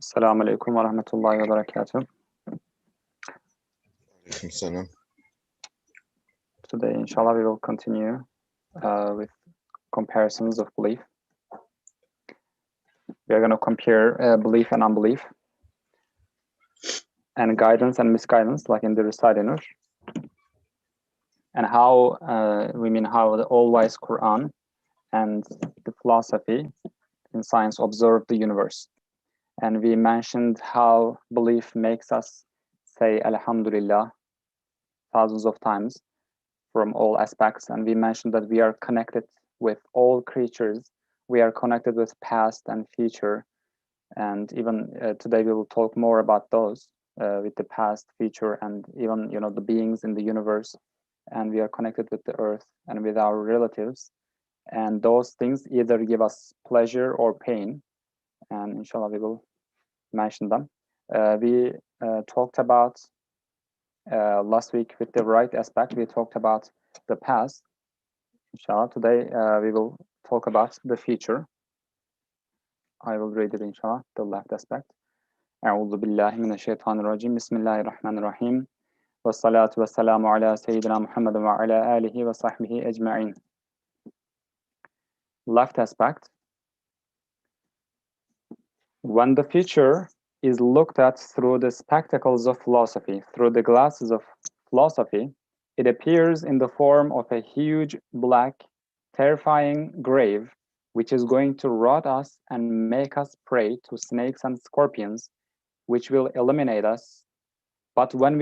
Assalamu alaikum wa rahmatullahi wa barakatuh. Today, inshallah, we will continue with comparisons of belief. We are going to compare belief and unbelief, and guidance and misguidance, like in the Risale-i Nur, and how how the all-wise Quran and the philosophy in science observe the universe. And we mentioned how belief makes us say Alhamdulillah thousands of times from all aspects, and we mentioned that we are connected with all creatures. We are connected with past and future, and even today we will talk more about those with the past, future, and even the beings in the universe. And we are connected with the earth and with our relatives, and those things either give us pleasure or pain, and inshallah we will mention them. We talked about last week with the right aspect. We talked about the past. Inshallah, today we will talk about the future. I will read it, inshallah, the left aspect. أعوذ بالله من الشيطان الرجيم بسم الله الرحمن الرحيم والصلاة والسلام على سيدنا محمد وعلى آله وصحبه أجمعين. Left aspect. When the future is looked at through the spectacles of philosophy, through the glasses of philosophy, it appears in the form of a huge, black, terrifying grave, which is going to rot us and make us prey to snakes and scorpions, which will eliminate us. But when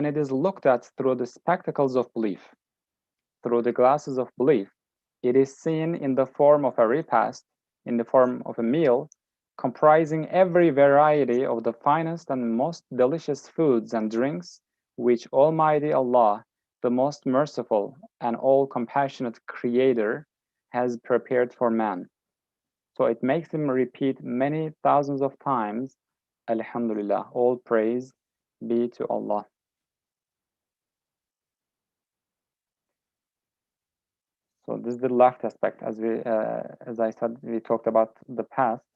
it is looked at through the spectacles of belief, through the glasses of belief, it is seen in the form of a repast, in the form of a meal, comprising every variety of the finest and most delicious foods and drinks, which Almighty Allah, the most merciful and all-compassionate Creator, has prepared for man. So it makes him repeat many thousands of times, Alhamdulillah, all praise be to Allah. So this is the left aspect. As I said, we talked about the past,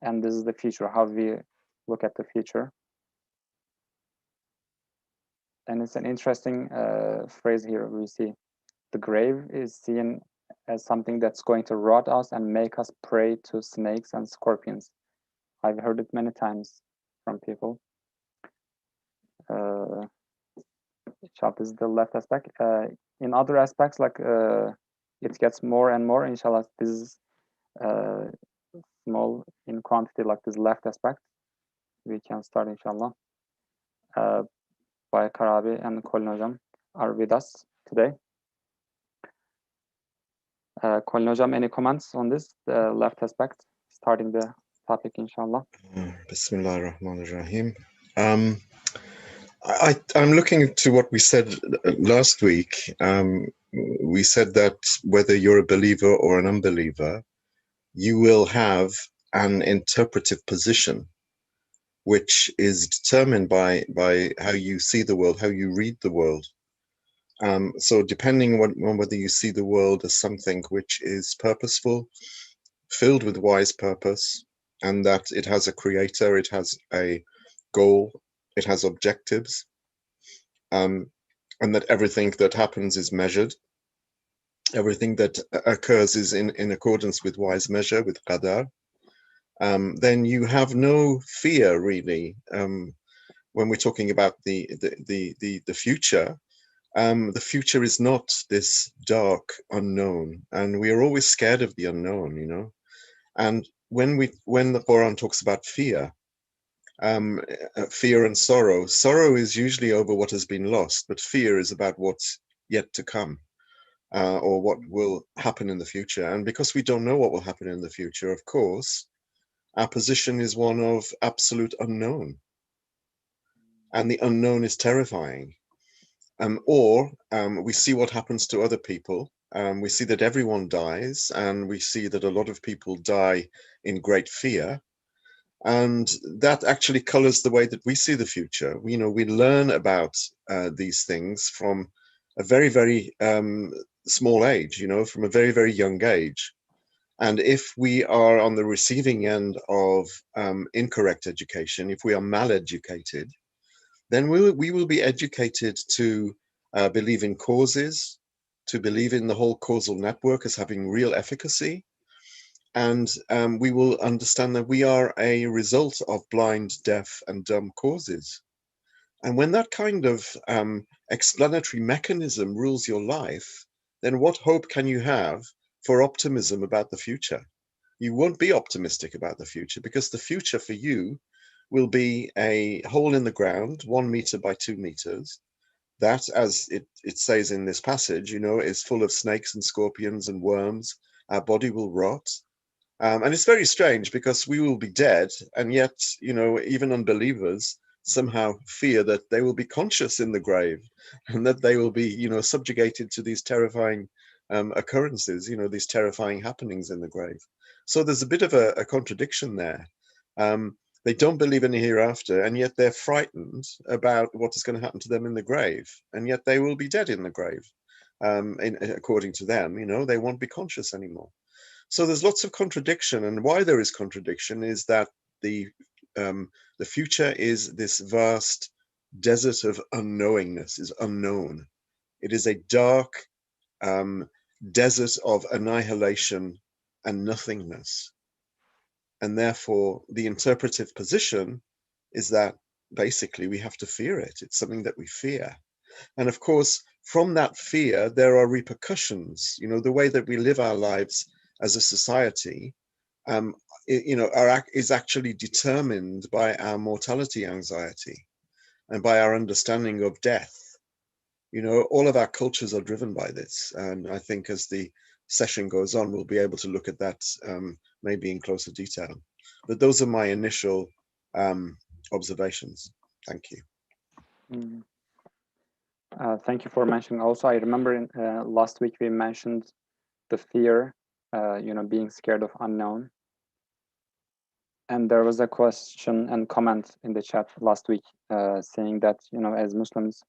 and this is the future, how we look at the future. And it's an interesting phrase here. We see the grave is seen as something that's going to rot us and make us prey to snakes and scorpions. I've heard it many times from people. This is the left aspect. In other aspects, like it gets more and more, inshallah, this is small in quantity, like this left aspect. We can start, inshallah. Bay Karabi and Colin Hocam are with us today. Colin Hocam, any comments on this, the left aspect, starting the topic, inshallah? Bismillah ar-Rahman ar-Rahim. I'm looking to what we said last week. We said that whether you're a believer or an unbeliever, you will have an interpretive position, which is determined by how you see the world, how you read the world. So depending on whether you see the world as something which is purposeful, filled with wise purpose, and that it has a creator, it has a goal, it has objectives, and that everything that happens is measured, everything that occurs is in accordance with wise measure, with qadar, then you have no fear really when we're talking about the future. The future is not this dark unknown, and we are always scared of the unknown, And when the Quran talks about fear, fear and sorrow is usually over what has been lost, but fear is about what's yet to come, or what will happen in the future. And because we don't know what will happen in the future, of course, our position is one of absolute unknown, and the unknown is terrifying. Or we see what happens to other people. We see that everyone dies, and we see that a lot of people die in great fear. And that actually colors the way that we see the future. We learn about these things from a very, very small age, from a very, very young age. And if we are on the receiving end of incorrect education, if we are mal-educated, then we will be educated to believe in causes, to believe in the whole causal network as having real efficacy. And we will understand that we are a result of blind, deaf, and dumb causes. And when that kind of explanatory mechanism rules your life, then what hope can you have for optimism about the future? You won't be optimistic about the future, because the future for you will be a hole in the ground, 1 meter by 2 meters, that, as it says in this passage, is full of snakes and scorpions and worms. Our body will rot. And it's very strange, because we will be dead, and yet, even unbelievers somehow fear that they will be conscious in the grave, and that they will be, subjugated to these terrifying occurrences, these terrifying happenings in the grave. So there's a bit of a contradiction there. They don't believe in the hereafter, and yet they're frightened about what is going to happen to them in the grave, and yet they will be dead in the grave. According to them, they won't be conscious anymore. So there's lots of contradiction, and why there is contradiction is that the future is this vast desert of unknowingness, is unknown. It is a dark desert of annihilation and nothingness. And therefore, the interpretive position is that basically we have to fear it. It's something that we fear. And of course, from that fear, there are repercussions. The way that we live our lives as a society, is actually determined by our mortality anxiety and by our understanding of death. All of our cultures are driven by this. And I think as the session goes on, we'll be able to look at that maybe in closer detail. But those are my initial observations. Thank you. Thank you for mentioning. Also, I remember last week we mentioned the fear, being scared of unknown. And there was a question and comment in the chat last week saying that, as Muslims,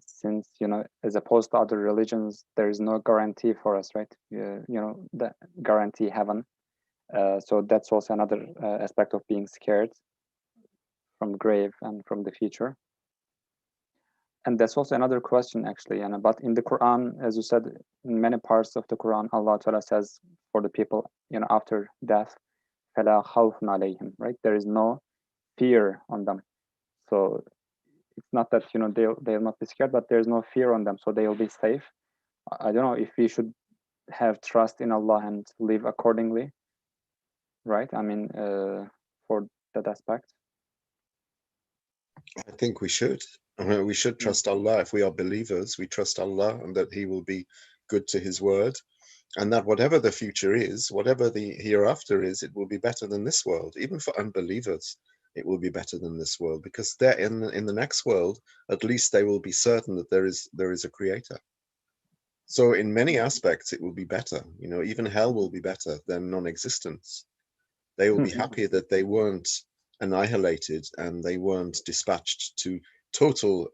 since, as opposed to other religions, there is no guarantee for us, right? The guarantee heaven. So that's also another aspect of being scared from the grave and from the future. And that's also another question, actually. But in the Quran, as you said, in many parts of the Quran, Allah Ta'ala says for the people, after death, فَلَا خَوْفٌ عَلَيْهِمْ, right? There is no fear on them. So it's not that, they'll not be scared, but there's no fear on them, so they'll be safe. I don't know if we should have trust in Allah and live accordingly, right? For that aspect. I think we should. We should trust Allah. If we are believers, we trust Allah, and that He will be good to His word, and that whatever the future is, whatever the hereafter is, it will be better than this world. Even for unbelievers, it will be better than this world, because they're in the next world, at least they will be certain that there is a creator. So in many aspects, it will be better. Even hell will be better than non-existence. They will be happy that they weren't annihilated and they weren't dispatched to total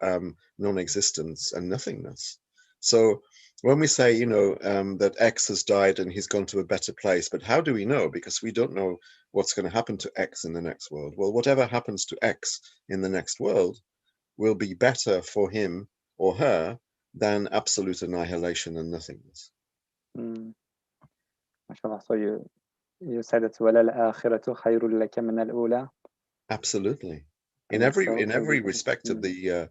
non-existence and nothingness. So when we say, that X has died and he's gone to a better place, but how do we know? Because we don't know what's going to happen to X in the next world. Well, whatever happens to X in the next world will be better for him or her than absolute annihilation and nothingness. MashaAllah. So you said it's وَلَلْآخِرَةُ خَيْرٌ لَكَ مِنَ الْأُولَى. Absolutely. In every respect of the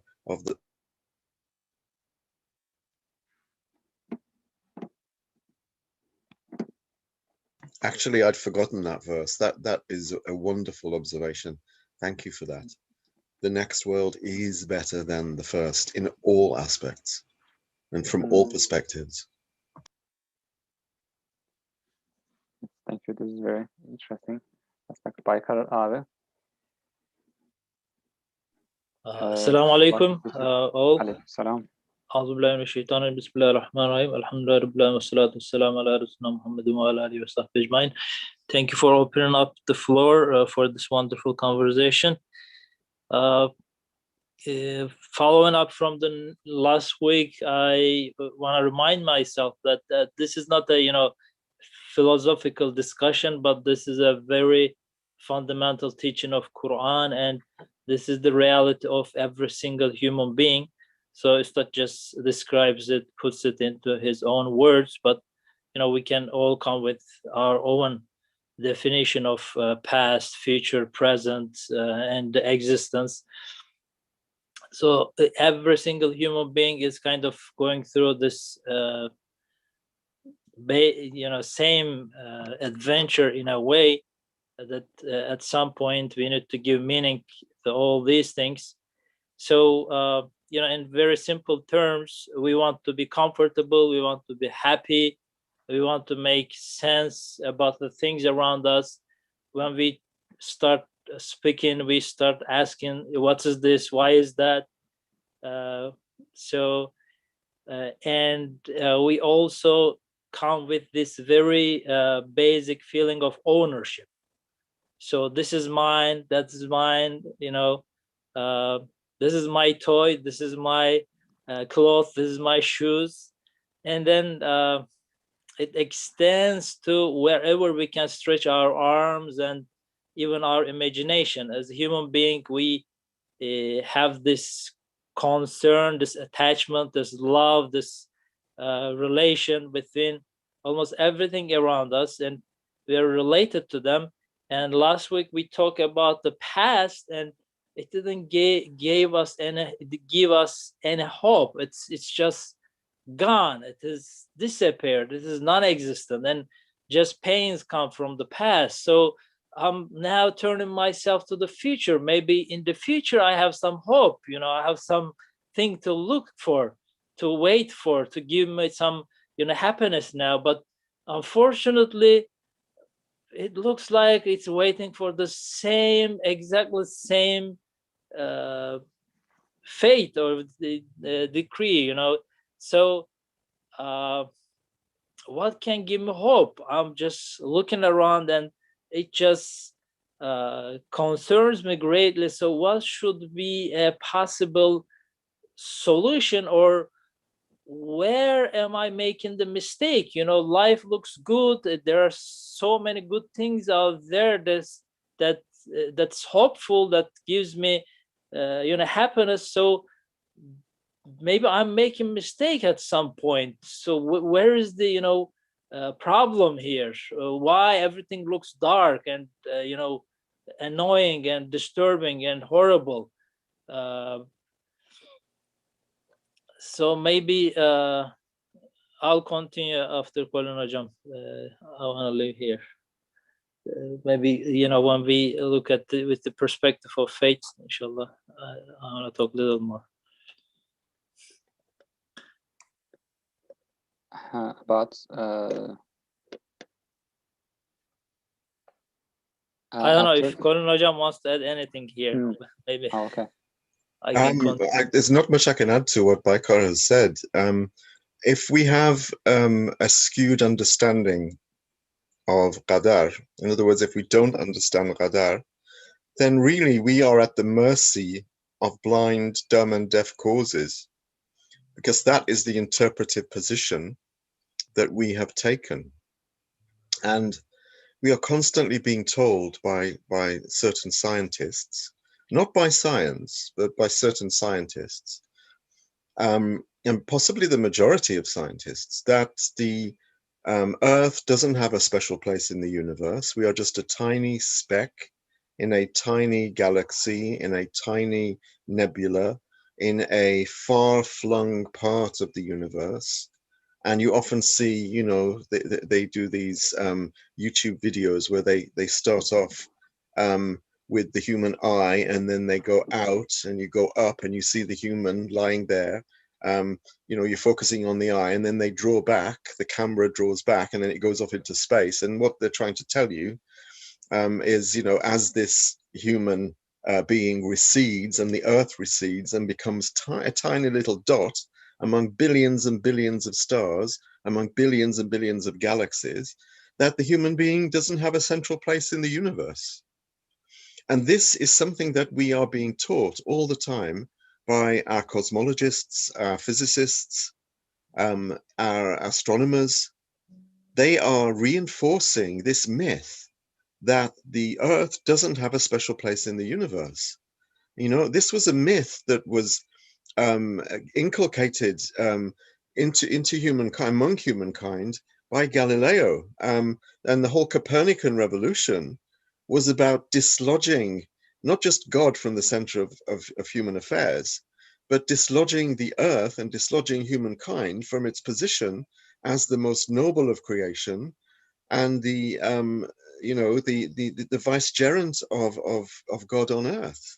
Actually, I'd forgotten that verse. That is a wonderful observation. Thank you for that. The next world is better than the first in all aspects and from all perspectives. Thank you. This is very interesting. Aspect. Baykar abi. Assalamu alaikum. All. Salam. أعوذ بالله من الشيطان الرجيم بسم الله الرحمن الرحيم الحمد لله رب العالمين والصلاة والسلام على رسولنا محمد وعلى آله وصحبه أجمعين. Thank you for opening up the floor for this wonderful conversation. Following up from the last week, I want to remind myself that this is not a philosophical discussion, but this is a very fundamental teaching of Quran, and this is the reality of every single human being. So Ustad just describes it, puts it into his own words, but we can all come with our own definition of past, future, present, and existence. So every single human being is kind of going through this same adventure in a way that at some point we need to give meaning to all these things. So in very simple terms, we want to be comfortable, we want to be happy, we want to make sense about the things around us. When we start speaking, we start asking, what is this, why is that? We also come with this very basic feeling of ownership. So this is mine, that is mine, this is my toy, this is my clothes, this is my shoes. And then it extends to wherever we can stretch our arms and even our imagination. As a human being, we have this concern, this attachment, this love, this relation between almost everything around us, and we are related to them. And last week we talked about the past, and it didn't give us any hope. It's just gone. It is disappeared. It is non-existent, and just pains come from the past. So I'm now turning myself to the future. Maybe in the future I have some hope. I have something to look for, to wait for, to give me some happiness now. But unfortunately, it looks like it's waiting for the exactly same fate or the decree. So what can give me hope? I'm just looking around, and it just concerns me greatly. So what should be a possible solution, or where am I making the mistake? Life looks good. There are so many good things out there that's hopeful, that gives me happiness. So maybe I'm making mistake at some point. So where is the problem here? Why everything looks dark and annoying and disturbing and horrible? So maybe I'll continue after Colin Hajam. I want to leave here. Maybe when we look at with the perspective of faith, inshallah, I want to talk a little more. About I don't know if Colin Hajam wants to add anything here. Maybe. Oh, okay. There's not much I can add to what Baikar has said. If we have a skewed understanding of qadar, in other words, if we don't understand qadar, then really we are at the mercy of blind, dumb, and deaf causes, because that is the interpretive position that we have taken. And we are constantly being told by certain scientists, not by science, but by certain scientists, and possibly the majority of scientists, that the Earth doesn't have a special place in the universe. We are just a tiny speck in a tiny galaxy, in a tiny nebula, in a far-flung part of the universe. And you often see, they do these YouTube videos where they start off with the human eye, and then they go out and you go up and you see the human lying there. You're focusing on the eye, and then they draw back, the camera draws back, and then it goes off into space. And what they're trying to tell you is, as this human being recedes and the Earth recedes and becomes a tiny little dot among billions and billions of stars, among billions and billions of galaxies, that the human being doesn't have a central place in the universe. And this is something that we are being taught all the time by our cosmologists, our physicists, our astronomers, they are reinforcing this myth that the earth doesn't have a special place in the universe. You know, this was a myth that was inculcated into humankind, among humankind, by Galileo. And the whole Copernican revolution was about dislodging not just God from the center of human affairs, but dislodging the earth and dislodging humankind from its position as the most noble of creation and the the vicegerent of God on earth.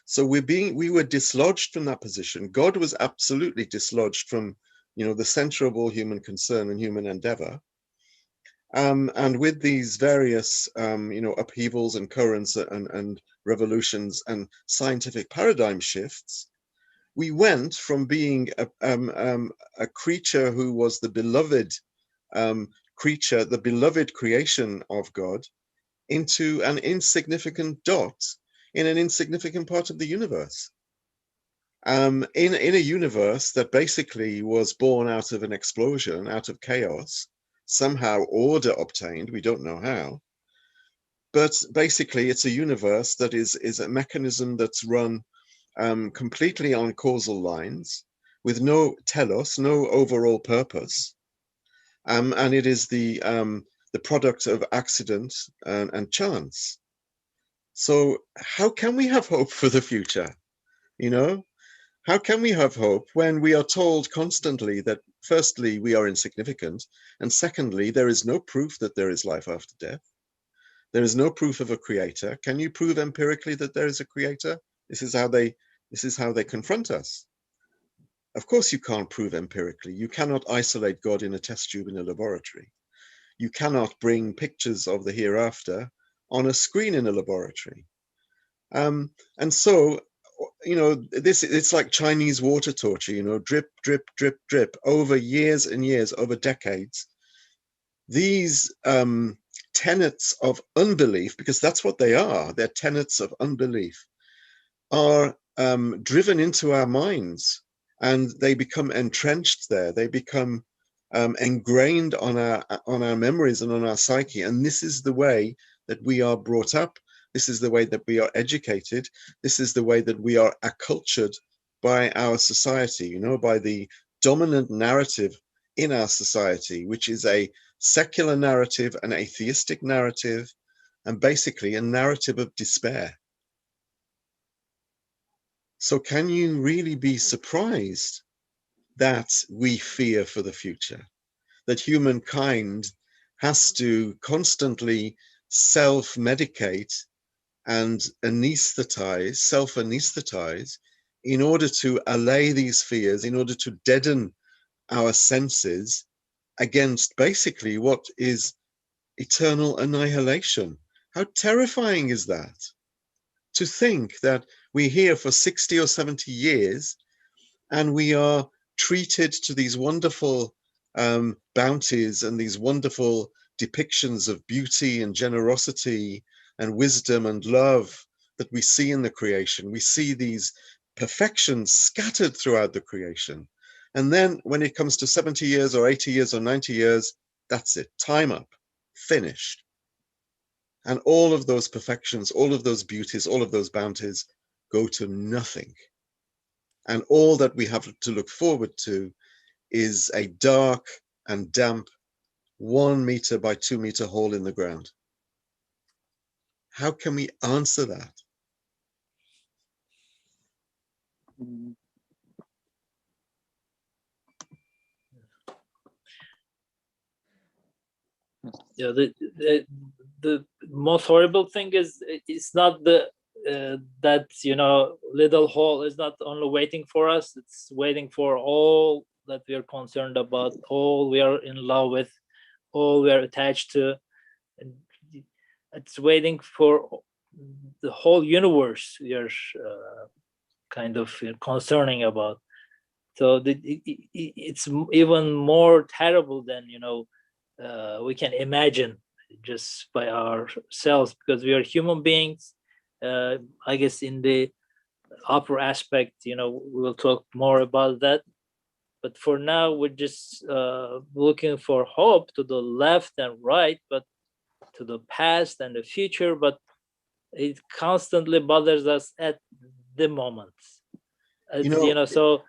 So we were dislodged from that position. God was absolutely dislodged from, the center of all human concern and human endeavor. And with these various, upheavals and currents and revolutions and scientific paradigm shifts, we went from being a creature who was the beloved creature, the beloved creation of God, into an insignificant dot in an insignificant part of the universe. In a universe that basically was born out of an explosion, out of chaos, somehow order obtained, we don't know how, but basically it's a universe that is a mechanism that's run completely on causal lines with no telos, no overall purpose, and it is the product of accident and chance. So how can we have hope for the future? How can we have hope when we are told constantly that, firstly, we are insignificant, and secondly, there is no proof that there is life after death? There is no proof of a creator. Can you prove empirically that there is a creator? This is how they confront us. Of course, you can't prove empirically. You cannot isolate God in a test tube in a laboratory. You cannot bring pictures of the hereafter on a screen in a laboratory. And so, it's like Chinese water torture, drip, drip, drip, drip, over years and years, over decades. These tenets of unbelief, because that's what they are, they're tenets of unbelief, are driven into our minds, and they become entrenched there. They become ingrained on our memories and on our psyche. And this is the way that we are brought up. This is the way that we are educated. This is the way that we are accultured by our society, by the dominant narrative in our society, which is a secular narrative, an atheistic narrative, and basically a narrative of despair. So can you really be surprised that we fear for the future, that humankind has to constantly self-medicate and anesthetize, self-anesthetize, in order to allay these fears, in order to deaden our senses against basically what is eternal annihilation? How terrifying is that? To think that we're here for 60 or 70 years and we are treated to these wonderful bounties and these wonderful depictions of beauty and generosity and wisdom and love that we see in the creation. We see these perfections scattered throughout the creation. And then when it comes to 70 years or 80 years or 90 years, that's it, time up, finished. And all of those perfections, all of those beauties, all of those bounties go to nothing. And all that we have to look forward to is a dark and damp 1 meter by 2 meter hole in the ground. How can we answer that? Yeah, the most horrible thing is it's not the that little hole is not only waiting for us, it's waiting for all that we are concerned about, all we are in love with, all we are attached to, and it's waiting for the whole universe we are kind of concerning about. So it's even more terrible than we can imagine just by ourselves, because we are human beings. I guess in the upper aspect, we will talk more about that. But for now, we're just looking for hope to the left and right, but to the past and the future, but it constantly bothers us at the moment. So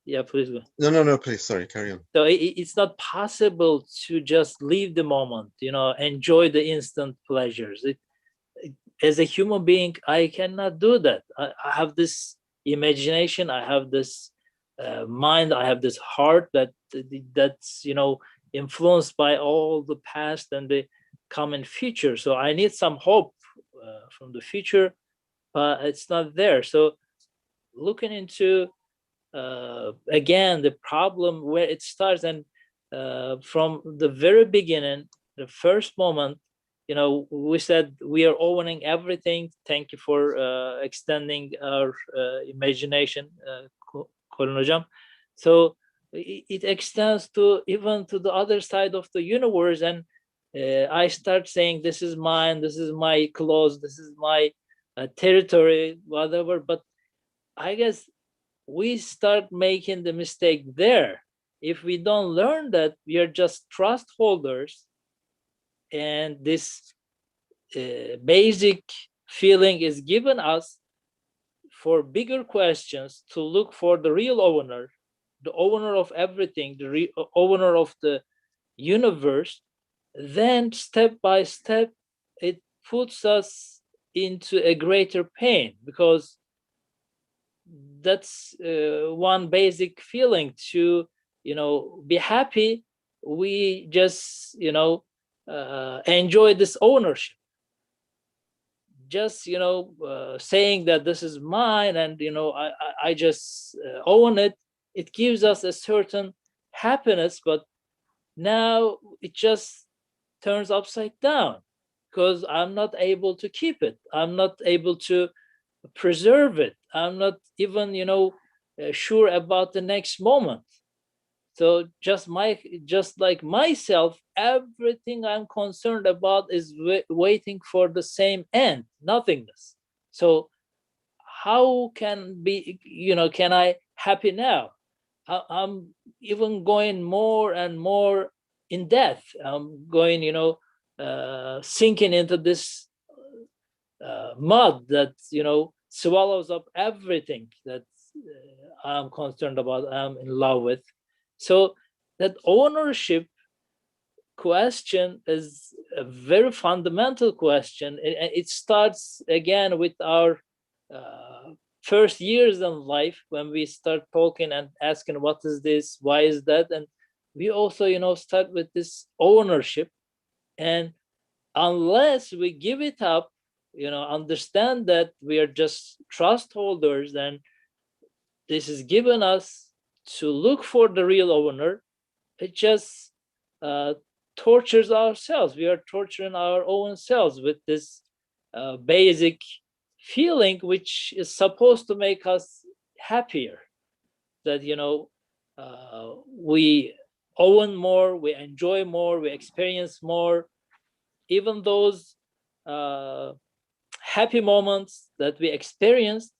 yeah, please go. No, please, sorry, carry on. So it's not possible to just leave the moment, enjoy the instant pleasures. As a human being, I cannot do that. I have this imagination, I have this mind, I have this heart that's influenced by all the past and the common future. So I need some hope from the future, but it's not there. So looking into again the problem where it starts, and from the very beginning, the first moment, we said we are owning everything. Thank you for extending our imagination, Colin Hocam. So it extends to even to the other side of the universe, and I start saying, this is mine, this is my clothes, this is my territory, whatever. But I guess we start making the mistake there. If we don't learn that we are just trust holders, and this basic feeling is given us for bigger questions, to look for the real owner, the owner of everything, the owner of the universe, then step by step it puts us into a greater pain, because that's one basic feeling. To be happy, we just enjoy this ownership, just saying that this is mine, and I just own it. It gives us a certain happiness, but now it just turns upside down, because I'm not able to keep it, I'm not able to preserve it, I'm not even sure about the next moment. So just like myself, everything I'm concerned about is waiting for the same end, nothingness. So how can I happy now? I'm even going more and more in death. I'm going sinking into this mud that swallows up everything that I'm concerned about, I'm in love with. So that ownership question is a very fundamental question. It starts again with our first years in life, when we start talking and asking, what is this, why is that? And we also start with this ownership. And unless we give it up, understand that we are just trust holders, and this is given us to look for the real owner, it just tortures ourselves. We are torturing our own selves with this basic feeling, which is supposed to make us happier, that we own more, we enjoy more, we experience more. Even those happy moments that we experienced,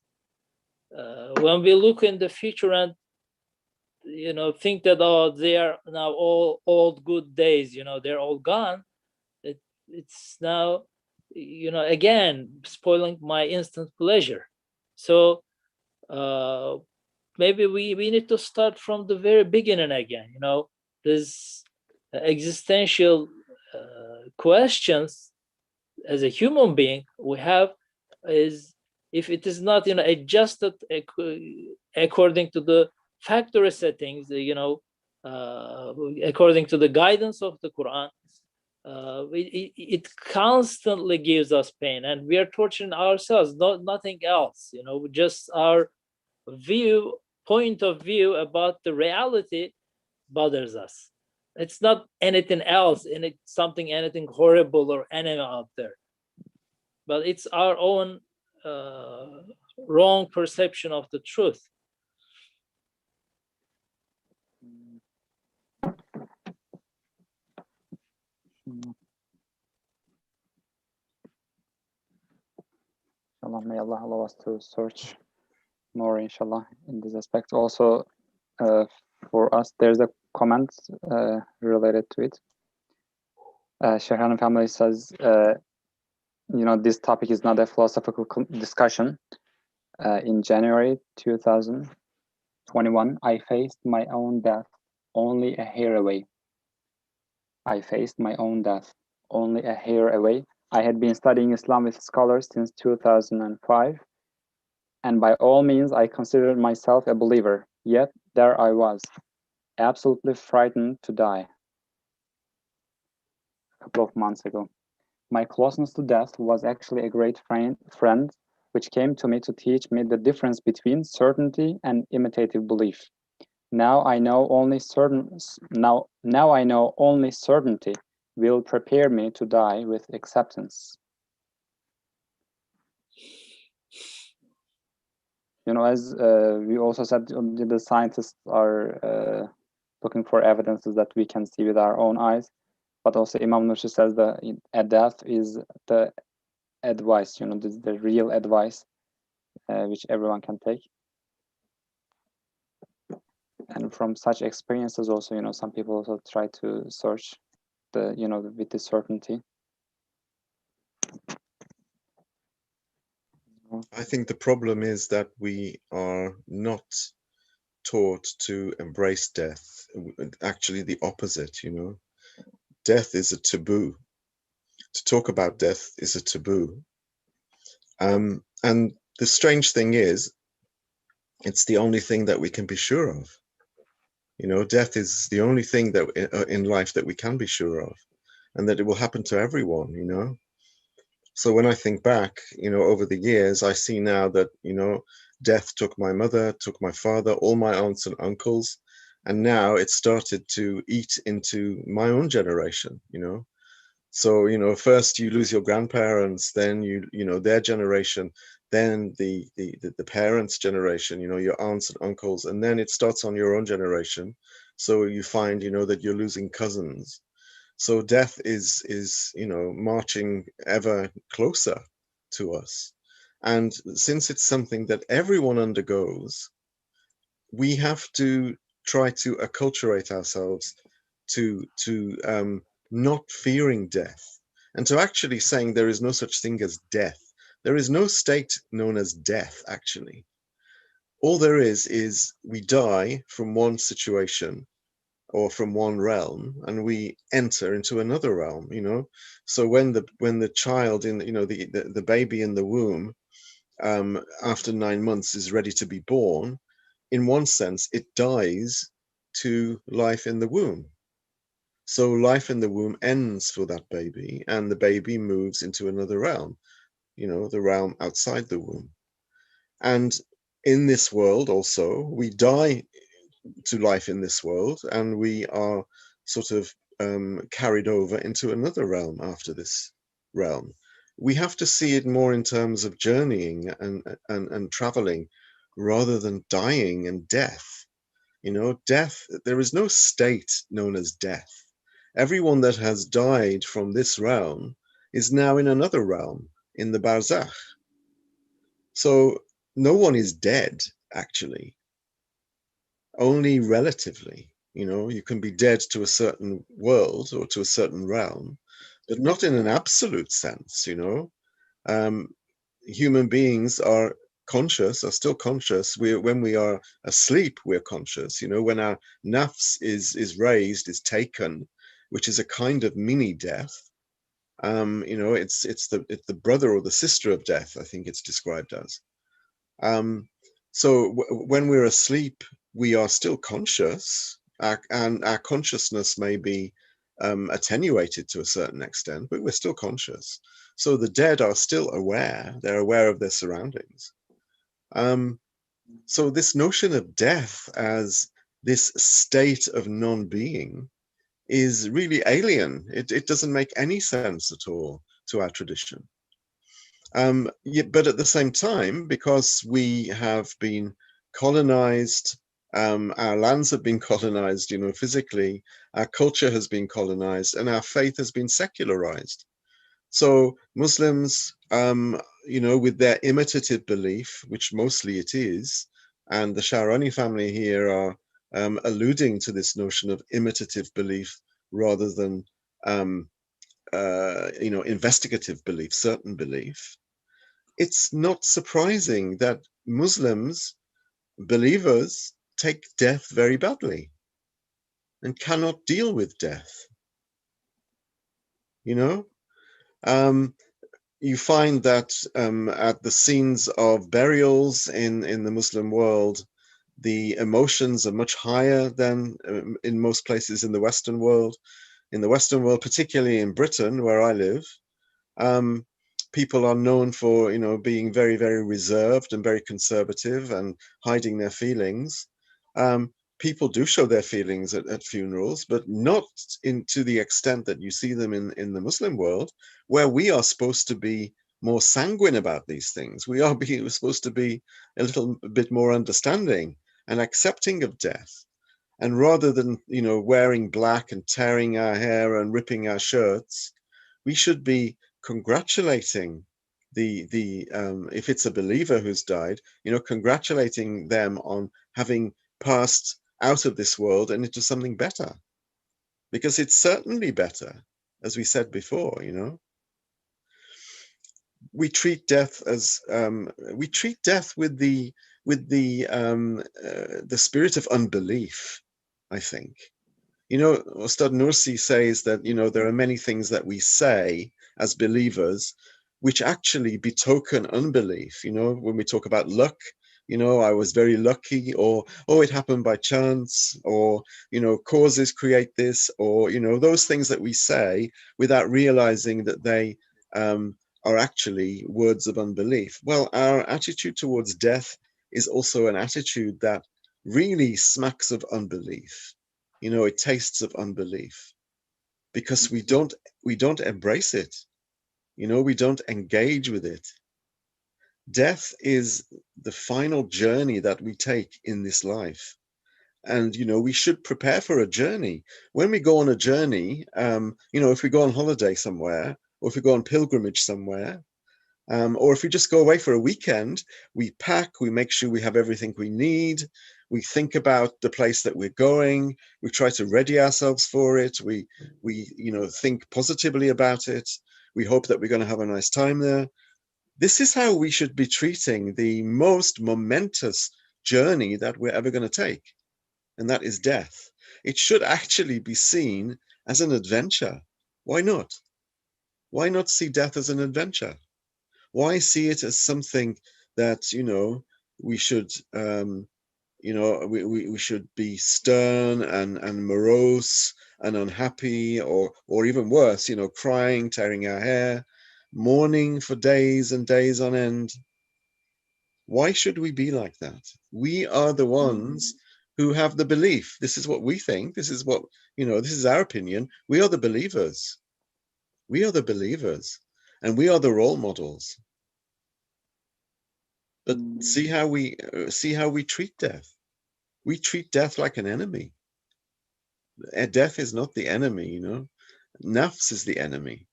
when we look in the future and think that, oh, they are now all old good days, they're all gone, it's now again spoiling my instant pleasure. So maybe we need to start from the very beginning again. This existential questions as a human being we have is, if it is not adjusted according to the factory settings, according to the guidance of the Quran, it constantly gives us pain, and we are torturing ourselves, nothing else. Just our point of view about the reality bothers us. It's not anything else, and it's anything horrible or enemy out there, but it's our own wrong perception of the truth. Inshallah, may Allah allow us to search more, inshallah, in this aspect. Also, for us. There's a comment related to it. Shahran family says, this topic is not a philosophical discussion. In January 2021, I faced my own death only a hair away. I faced my own death only a hair away. I had been studying Islam with scholars since 2005, and by all means, I considered myself a believer. Yet there I was, absolutely frightened to die. A couple of months ago. My closeness to death was actually a great friend which came to me to teach me the difference between certainty and imitative belief. Now I know only certainty will prepare me to die with acceptance. As we also said, the scientists are looking for evidences that we can see with our own eyes. But also Imam Nursi says that a death is the advice, the real advice which everyone can take. And from such experiences also, some people also try to search with the certainty. I think the problem is that we are not taught to embrace death. Actually, the opposite, Death is a taboo. To talk about death is a taboo. And the strange thing is, it's the only thing that we can be sure of. Death is the only thing that in life that we can be sure of, and that it will happen to everyone, So when I think back, over the years, I see now that, death took my mother, took my father, all my aunts and uncles, and now it started to eat into my own generation, So, first you lose your grandparents, then their generation, then the parents' generation, your aunts and uncles, and then it starts on your own generation. So you find, that you're losing cousins. So death is marching ever closer to us. And since it's something that everyone undergoes, we have to try to acculturate ourselves to not fearing death, and to actually saying there is no such thing as death. There is no state known as death, actually. All there is we die from one situation or from one realm, and we enter into another realm, So when the child the baby in the womb, after 9 months is ready to be born, in one sense, it dies to life in the womb. So life in the womb ends for that baby, and the baby moves into another realm, the realm outside the womb. And in this world also, we die to life in this world, and we are sort of carried over into another realm after this realm. We have to see it more in terms of journeying and traveling, rather than dying and death. Death, there is no state known as death. Everyone that has died from this realm is now in another realm, in the barzakh. So no one is dead, actually, only relatively. You can be dead to a certain world or to a certain realm, but not in an absolute sense. Human beings are still conscious. When we are asleep, we're conscious. When our nafs is raised, is taken, which is a kind of mini death. It's the brother or the sister of death, I think it's described as. So when we're asleep, we are still conscious, and our consciousness may be attenuated to a certain extent, but we're still conscious. So the dead are still aware. They're aware of their surroundings. So this notion of death as this state of non-being is really alien. It doesn't make any sense at all to our tradition. But at the same time, because we have been colonized, our lands have been colonized, physically, our culture has been colonized, and our faith has been secularized. So Muslims, with their imitative belief, which mostly it is, and the Shahrani family here are alluding to this notion of imitative belief rather than investigative belief, certain belief. It's not surprising that Muslims, believers, take death very badly and cannot deal with death. You find that at the scenes of burials in the Muslim world, the emotions are much higher than in most places in the Western world. In the Western world, particularly in Britain, where I live, people are known for, being very, very reserved and very conservative and hiding their feelings. People do show their feelings at funerals, but not to the extent that you see them in the Muslim world, where we are supposed to be more sanguine about these things. We're supposed to be a little bit more understanding and accepting of death. And rather than, wearing black and tearing our hair and ripping our shirts, we should be congratulating the if it's a believer who's died, congratulating them on having passed out of this world and into something better, because it's certainly better, as we said before. We treat death as we treat death with the spirit of unbelief, I think. Ustad Nursi says that, there are many things that we say as believers which actually betoken unbelief. When we talk about luck, I was very lucky, or, oh, it happened by chance, or, causes create this, or, those things that we say without realizing that they are actually words of unbelief. Well, our attitude towards death is also an attitude that really smacks of unbelief. It tastes of unbelief, because we don't embrace it. We don't engage with it. Death is the final journey that we take in this life. And, we should prepare for a journey. When we go on a journey, if we go on holiday somewhere, or if we go on pilgrimage somewhere, or if we just go away for a weekend, we pack, we make sure we have everything we need. We think about the place that we're going. We try to ready ourselves for it. We think positively about it. We hope that we're going to have a nice time there. This is how we should be treating the most momentous journey that we're ever going to take, and that is death. It should actually be seen as an adventure. Why not? Why not see death as an adventure? Why see it as something that, we should, we should be stern and morose and unhappy, or even worse, crying, tearing our hair, mourning for days and days on end? Why should we be like that? We are the ones who have the belief. This is what we think. This is what, this is our opinion. We are the believers. We are the believers, and we are the role models. But see how we treat death. We treat death like an enemy. Death is not the enemy, Nafs is the enemy.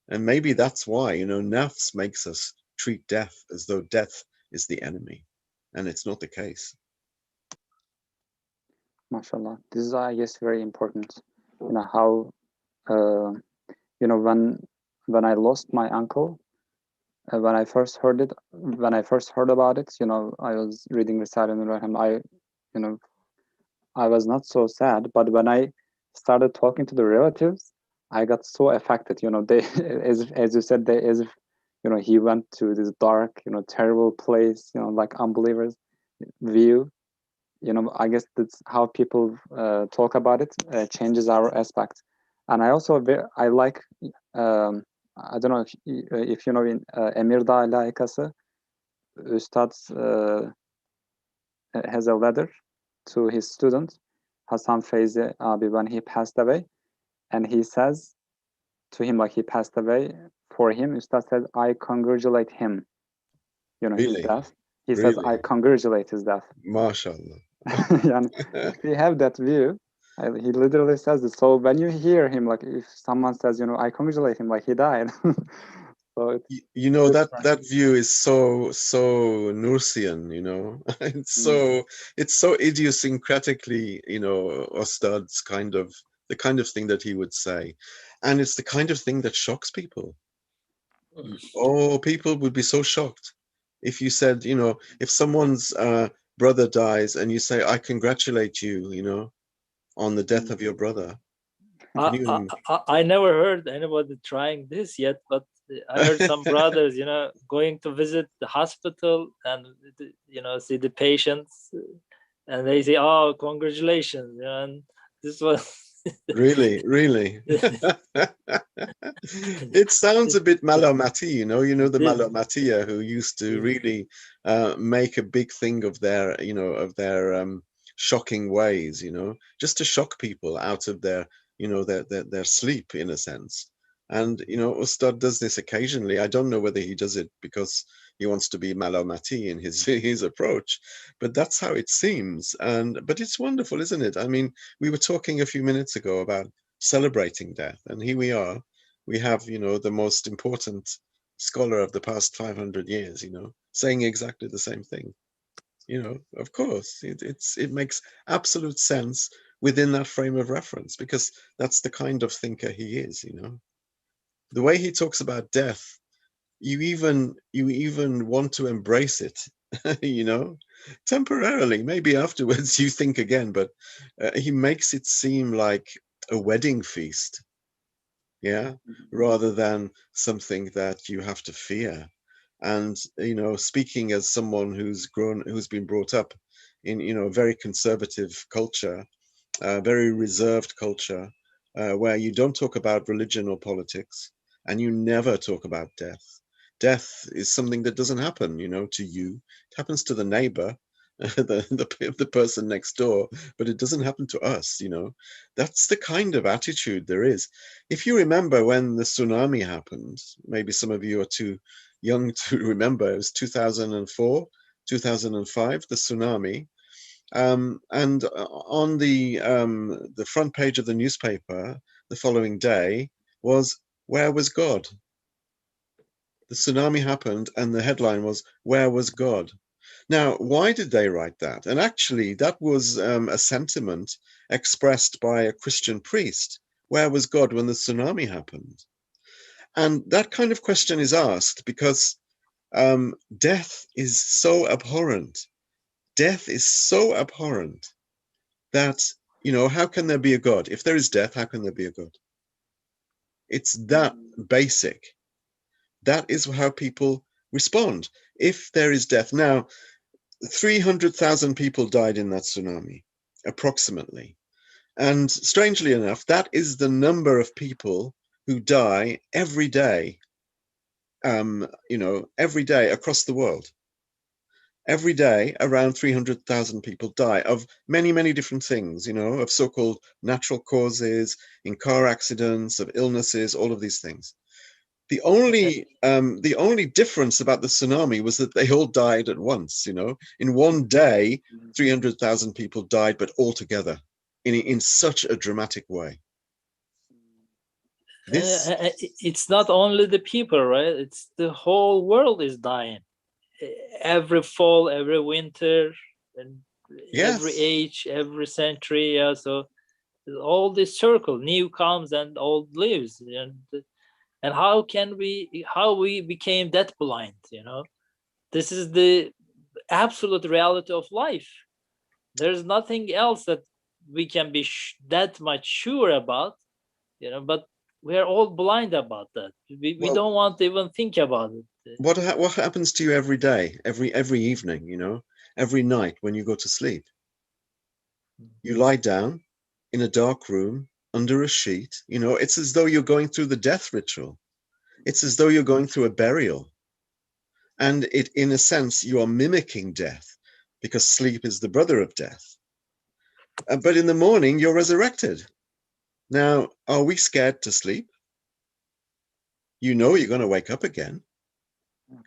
And maybe that's why, nafs makes us treat death as though death is the enemy. And it's not the case. MashaAllah. This is, I guess, very important. How, when I lost my uncle, when I first heard about it, I was reading Risale-i Nur Collection. I was not so sad, but when I started talking to the relatives, I got so affected. They, as you said, as if, he went to this dark, terrible place, like unbelievers view. I guess that's how people talk about it, changes our aspect. And I also, I like, I don't know if you know, in Emir Dağı Layıkası, Ustad has a letter to his student, Hasan Feyzi Abi, when he passed away. And he says to him, like, he passed away, for him, Ustad says, I congratulate him, Really? his death. He Really? says, I congratulate his death. MashaAllah. And if we have that view, he literally says this. So when you hear him, like, if someone says, I congratulate him, like, he died. So it's You know, that different. that view is so Nursian, you know. It's so idiosyncratically, you know, Ostad's kind of the kind of thing that he would say. And it's the kind of thing that shocks people. Oh, people would be so shocked if you said, you know, if someone's brother dies and you say, I congratulate you, you know, on the death of your brother. Can you? I never heard anybody trying this yet, but I heard some brothers, you know, going to visit the hospital and, you know, see the patients, and they say, "Oh, congratulations!" You know, and this was Really, really. It sounds a bit Malamati, you know, the this, Malamatia who used to really make a big thing of their, you know, of their shocking ways, you know, just to shock people out of their, you know, their sleep in a sense. And, you know, Ustad does this occasionally. I don't know whether he does it because he wants to be Malamati in his his approach, but that's how it seems. And but it's wonderful, isn't it? I mean, we were talking a few minutes ago about celebrating death, and here we are. We have, you know, the most important scholar of the past 500 years, you know, saying exactly the same thing. You know, of course, it makes absolute sense within that frame of reference because that's the kind of thinker he is. You know, the way he talks about death, you even want to embrace it. You know, temporarily. Maybe afterwards you think again, but he makes it seem like a wedding feast, yeah, rather than something that you have to fear. And, you know, speaking as someone who's been brought up in, you know, a very conservative culture, a very reserved culture, where you don't talk about religion or politics, and you never talk about death. Death is something that doesn't happen, you know, to you. It happens to the neighbor, the person next door, but it doesn't happen to us, you know. That's the kind of attitude there is. If you remember when the tsunami happened, maybe some of you are too young to remember, it was 2004, 2005, the tsunami. And on the front page of the newspaper the following day was, "Where was God?" The tsunami happened, and the headline was, "Where was God?" Now, why did they write that? And actually, that was a sentiment expressed by a Christian priest. Where was God when the tsunami happened? And that kind of question is asked because death is so abhorrent. Death is so abhorrent that, you know, how can there be a God? If there is death, how can there be a God? It's that basic. That is how people respond. If there is death. Now, 300,000 people died in that tsunami, approximately. And strangely enough, that is the number of people who die every day, you know, every day across the world. Every day, around 300,000 people die of many, many different things, you know, of so-called natural causes, in car accidents, of illnesses, all of these things. The only difference about the tsunami was that they all died at once, you know. In one day, 300,000 people died, but all together in such a dramatic way. This, it's not only the people, right? It's the whole world is dying. Every fall, every winter, and every yes. age, every century. Yeah, so all this circle, new comes and old leaves, and how we became that blind? You know, this is the absolute reality of life. There's nothing else that we can be that much sure about, you know. But we're all blind about that. We Well, don't want to even think about it. what happens to you every day, every evening, you know, every night when you go to sleep? You lie down in a dark room under a sheet, you know, it's as though you're going through the death ritual. It's as though you're going through a burial. And it, in a sense, you are mimicking death because sleep is the brother of death. But in the morning, you're resurrected. Now, are we scared to sleep? You know you're going to wake up again.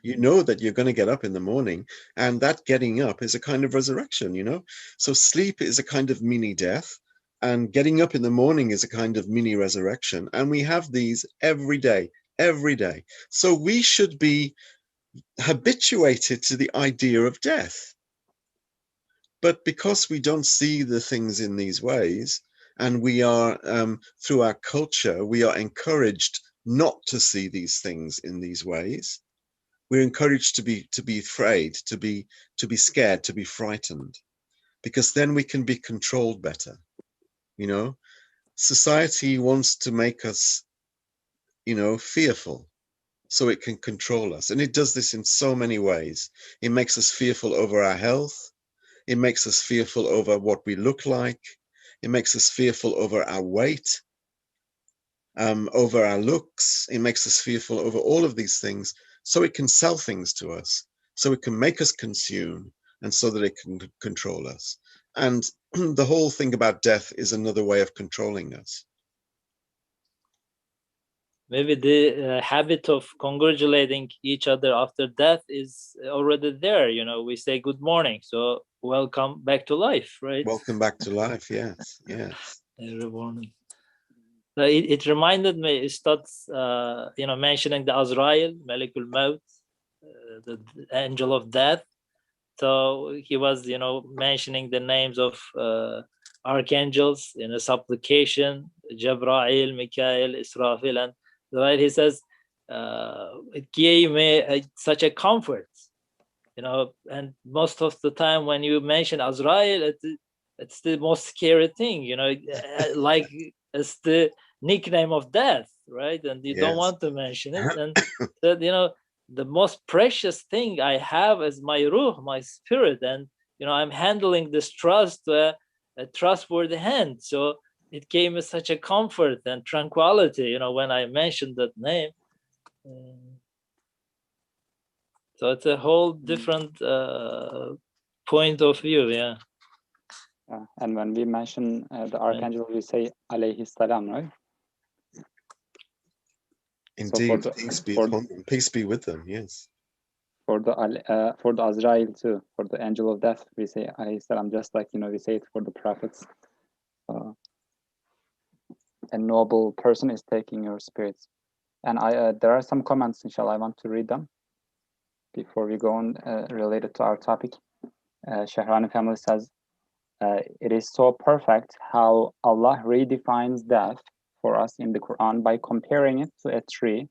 You know that you're going to get up in the morning, and that getting up is a kind of resurrection, you know? So sleep is a kind of mini death, and getting up in the morning is a kind of mini resurrection. And we have these every day, every day. So we should be habituated to the idea of death. But because we don't see the things in these ways, and we are, through our culture, we are encouraged not to see these things in these ways. We're encouraged to be afraid, to be scared, to be frightened, because then we can be controlled better. You know, society wants to make us, you know, fearful so it can control us. And it does this in so many ways. It makes us fearful over our health. It makes us fearful over what we look like. It makes us fearful over our weight, over our looks. It makes us fearful over all of these things, so it can sell things to us, so it can make us consume, and so that it can control us. And the whole thing about death is another way of controlling us. Maybe the habit of congratulating each other after death is already there. You know, we say good morning, so welcome back to life, right? Welcome back to life. Yes, yes. Every morning. So it reminded me. It starts, you know, mentioning the Azrael, Malikul Maut, the angel of death. So he was, you know, mentioning the names of archangels in a supplication: Jabrail, Mikael, Israfil, and right. He says, it gave me such a comfort, you know. And most of the time when you mention Azrael, it's the most scary thing, you know, like it's the nickname of death, right? And you don't Yes. want to mention it. And that, you know, the most precious thing I have is my ruh, my spirit, and you know, I'm handling this trust a trustworthy hand. So it gave me such a comfort and tranquility, you know, when I mentioned that name. So it's a whole different point of view, yeah. And when we mention the archangel, we say alayhi salam, right? Indeed, So peace be with them. Yes. For the Azrael too, for the angel of death, we say alayhi salam, just like, you know, we say it for the prophets. A noble person is taking your spirits. And there are some comments, inshallah, I want to read them before we go on, related to our topic. Shahrani family says, it is so perfect how Allah redefines death for us in the Quran by comparing it to a tree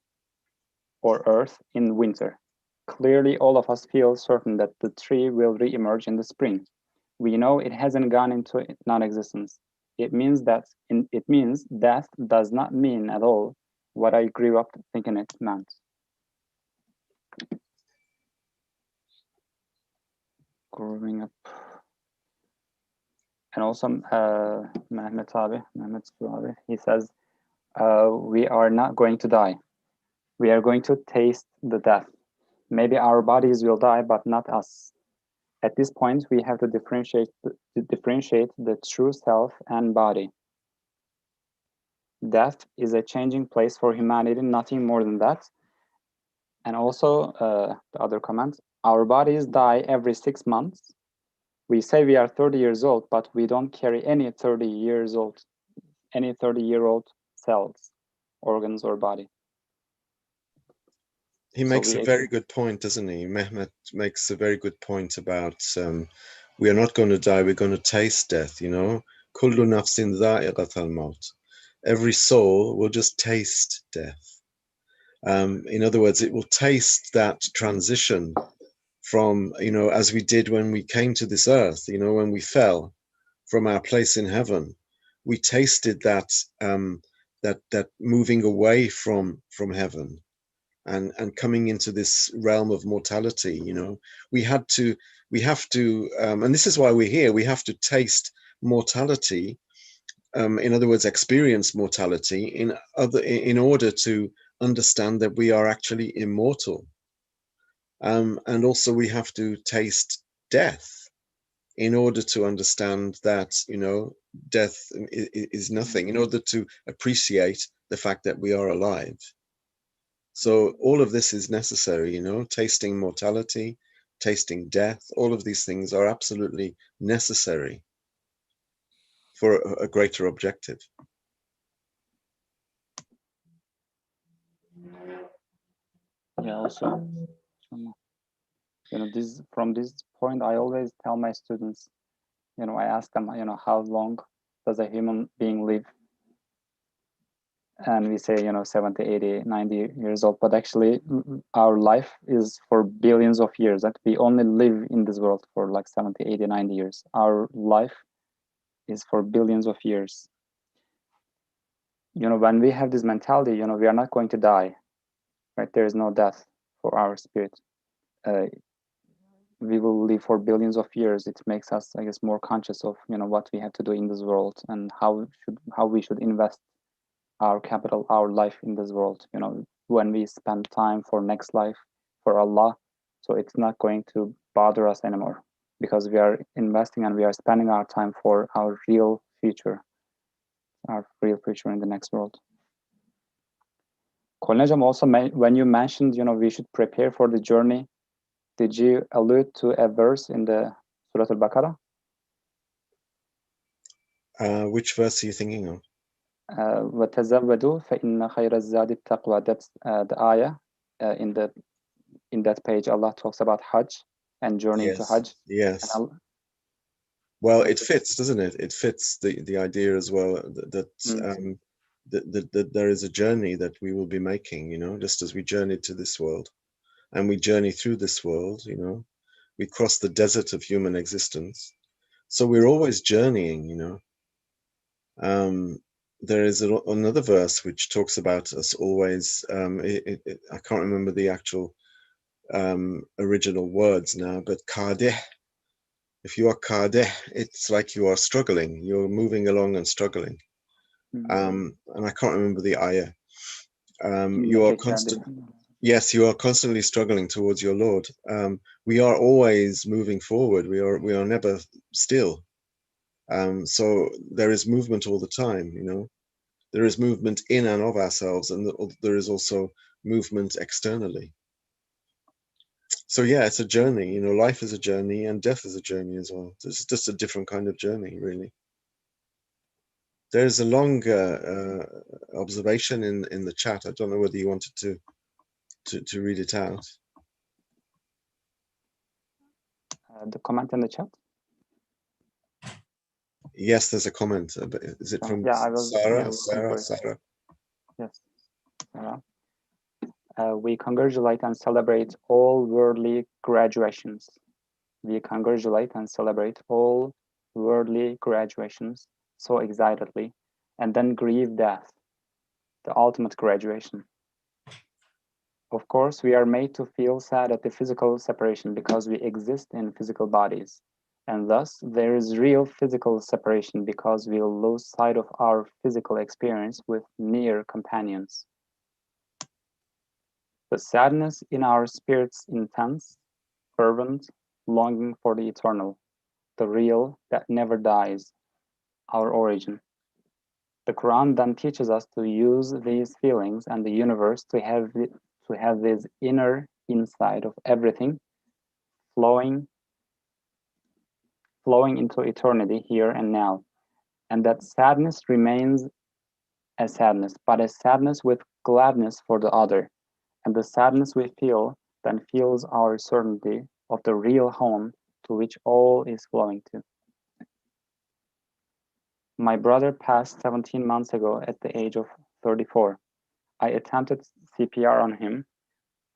or earth in winter. Clearly, all of us feel certain that the tree will re-emerge in the spring. We know it hasn't gone into non-existence. It means death does not mean at all what I grew up thinking it meant. Growing up. And also Mehmet Abi, he says, we are not going to die. We are going to taste the death. Maybe our bodies will die, but not us. At this point, we have to differentiate the true self and body. Death is a changing place for humanity, nothing more than that. And also, the other comment, our bodies die every 6 months. We say we are 30 years old, but we don't carry any 30-year-old cells, organs, or body. He makes a very good point, doesn't he? Mehmet makes a very good point about we are not going to die, we're going to taste death, you know. Kullu nafsin dha'iqatul maut. Every soul will just taste death. In other words, it will taste that transition from, you know, as we did when we came to this earth, you know, when we fell from our place in heaven, we tasted that that moving away from heaven and coming into this realm of mortality. You know, we have to and this is why we're here, we have to taste mortality, in other words, experience mortality in order to understand that we are actually immortal. And also we have to taste death in order to understand that, you know, death is nothing, in order to appreciate the fact that we are alive. So all of this is necessary, you know, tasting mortality, tasting death, all of these things are absolutely necessary for a greater objective. Yeah, also, from this point, I always tell my students, I ask them, how long does a human being live? And we say, 70, 80, 90 years old, but actually our life is for billions of years. That we only live in this world for like 70, 80, 90 years. Our life is for billions of years. When we have this mentality, we are not going to die, right? There is no death for our spirit. We will live for billions of years. It makes us, I guess, more conscious of, what we have to do in this world and how we should invest our capital, our life in this world, when we spend time for next life, for Allah. So it's not going to bother us anymore because we are investing and we are spending our time for our real future in the next world. Kolnejam, also, when you mentioned, we should prepare for the journey, did you allude to a verse in the Surah Al-Baqarah? Which verse are you thinking of? وَتَزَوَّدُوا فَإِنَّ خَيْرَ الزَّادِ التَّقْوَى. That's the ayah in that page. Allah talks about Hajj and journeying to Hajj. Yes. Well, it fits, doesn't it? It fits the idea as well that there is a journey that we will be making, just as we journeyed to this world and we journey through this world, we cross the desert of human existence. So we're always journeying, There is another verse which talks about us always. I can't remember the actual original words now, but kadeh. If you are kadeh, it's like you are struggling. You're moving along and struggling. And I can't remember the ayah. You are Yes, you are constantly struggling towards your Lord. We are always moving forward. We are never still. So there is movement all the time. There is movement in and of ourselves, and there is also movement externally. So yeah, it's a journey. Life is a journey, and death is a journey as well. It's just a different kind of journey, really. There's a long observation in the chat. I don't know whether you wanted to read it out. The comment in the chat? Yes, there's a comment. Is it from Sarah? Sarah? Yes, Sarah. We congratulate and celebrate all worldly graduations. We congratulate and celebrate all worldly graduations so excitedly, and then grieve death, the ultimate graduation. Of course, we are made to feel sad at the physical separation because we exist in physical bodies. And thus, there is real physical separation because we will lose sight of our physical experience with near companions. The sadness in our spirits intense, fervent, longing for the eternal, the real that never dies, our origin. The Quran then teaches us to use these feelings and the universe to have this inner insight of everything flowing into eternity here and now. And that sadness remains a sadness, but a sadness with gladness for the other. And the sadness we feel then feels our certainty of the real home to which all is flowing to. My brother passed 17 months ago at the age of 34. I attempted CPR on him,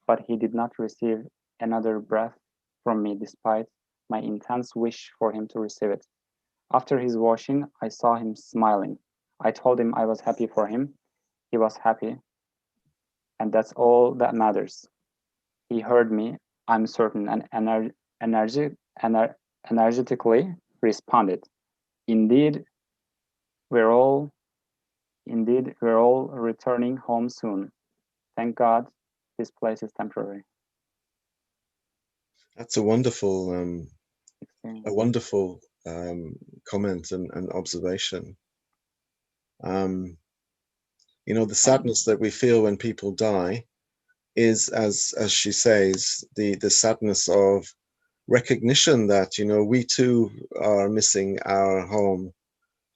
but he did not receive another breath from me despite my intense wish for him to receive it. After his washing, I saw him smiling. I told him I was happy for him. He was happy, and that's all that matters. He heard me, I'm certain, and energetically responded. Indeed, we're all returning home soon. Thank God, this place is temporary. That's a wonderful comment and observation. The sadness that we feel when people die is, as she says, the sadness of recognition that we too are missing our home,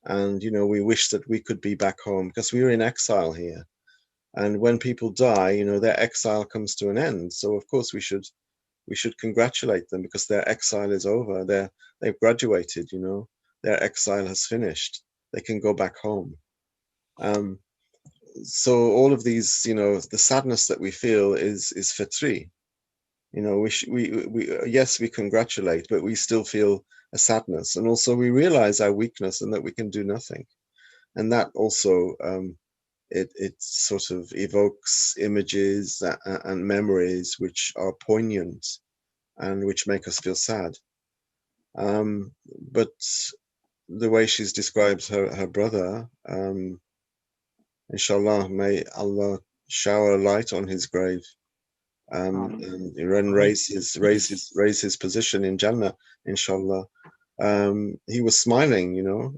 and we wish that we could be back home because we are in exile here. And when people die, you know, their exile comes to an end. So of course we should congratulate them because their exile is over. They've graduated, you know, their exile has finished. They can go back home. So all of these, you know, the sadness that we feel is fitri. You know, we yes, we congratulate, but we still feel a sadness, and also we realize our weakness and that we can do nothing, and that also it sort of evokes images and memories which are poignant and which make us feel sad. But the way she's described her brother, inshallah, may Allah shower light on his grave, and raise his position in Jannah, inshallah. He was smiling, you know.